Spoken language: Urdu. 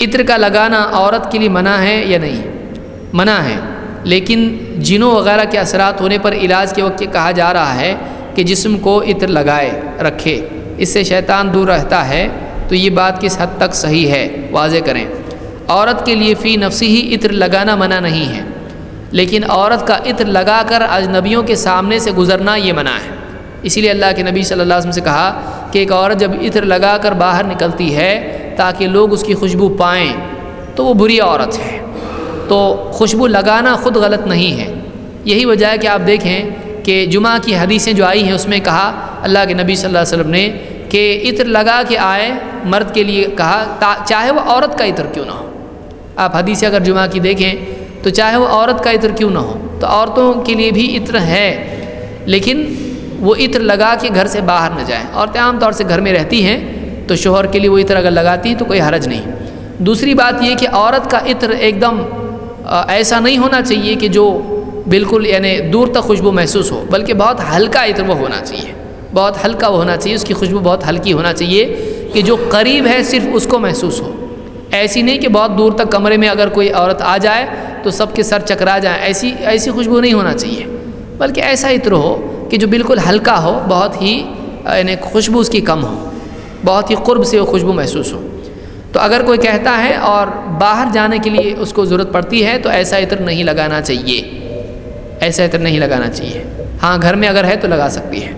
عطر کا لگانا عورت کے لیے منع ہے یا نہیں؟ منع ہے، لیکن جنوں وغیرہ کے اثرات ہونے پر علاج کے وقت یہ کہا جا رہا ہے کہ جسم کو عطر لگائے رکھے، اس سے شیطان دور رہتا ہے، تو یہ بات کس حد تک صحیح ہے واضح کریں۔ عورت کے لیے فی نفسی ہی عطر لگانا منع نہیں ہے، لیکن عورت کا عطر لگا کر اجنبیوں کے سامنے سے گزرنا یہ منع ہے۔ اسی لیے اللہ کے نبی صلی اللہ علیہ وسلم سے کہا کہ ایک عورت جب عطر لگا کر باہر نکلتی ہے تاکہ لوگ اس کی خوشبو پائیں تو وہ بری عورت ہے۔ تو خوشبو لگانا خود غلط نہیں ہے۔ یہی وجہ ہے کہ آپ دیکھیں کہ جمعہ کی حدیثیں جو آئی ہیں اس میں کہا اللہ کے نبی صلی اللہ علیہ وسلم نے کہ عطر لگا کے آئے، مرد کے لیے کہا چاہے وہ عورت کا عطر کیوں نہ ہو۔ آپ حدیثیں اگر جمعہ کی دیکھیں تو چاہے وہ عورت کا عطر کیوں نہ ہو، تو عورتوں کے لیے بھی عطر ہے، لیکن وہ عطر لگا کے گھر سے باہر نہ جائیں۔ عورتیں عام طور سے گھر میں رہتی ہیں تو شوہر کے لیے وہ عطر اگر لگاتی ہیں تو کوئی حرج نہیں۔ دوسری بات یہ کہ عورت کا عطر ایک دم ایسا نہیں ہونا چاہیے کہ جو بالکل یعنی دور تک خوشبو محسوس ہو، بلکہ بہت ہلکا عطر وہ ہونا چاہیے، بہت ہلکا وہ ہونا چاہیے، اس کی خوشبو بہت ہلکی ہونا چاہیے کہ جو قریب ہے صرف اس کو محسوس ہو۔ ایسی نہیں کہ بہت دور تک کمرے میں اگر کوئی عورت آ جائے تو سب کے سر چکرا جائیں، ایسی خوشبو نہیں ہونا چاہیے، بلکہ ایسا عطر ہو کہ جو بالکل ہلکا ہو، بہت ہی یعنی خوشبو اس کی کم ہو، بہت ہی قرب سے وہ خوشبو محسوس ہو۔ تو اگر کوئی کہتا ہے اور باہر جانے کے لیے اس کو ضرورت پڑتی ہے تو ایسا عطر نہیں لگانا چاہیے، ایسا عطر نہیں لگانا چاہیے۔ ہاں گھر میں اگر ہے تو لگا سکتی ہے۔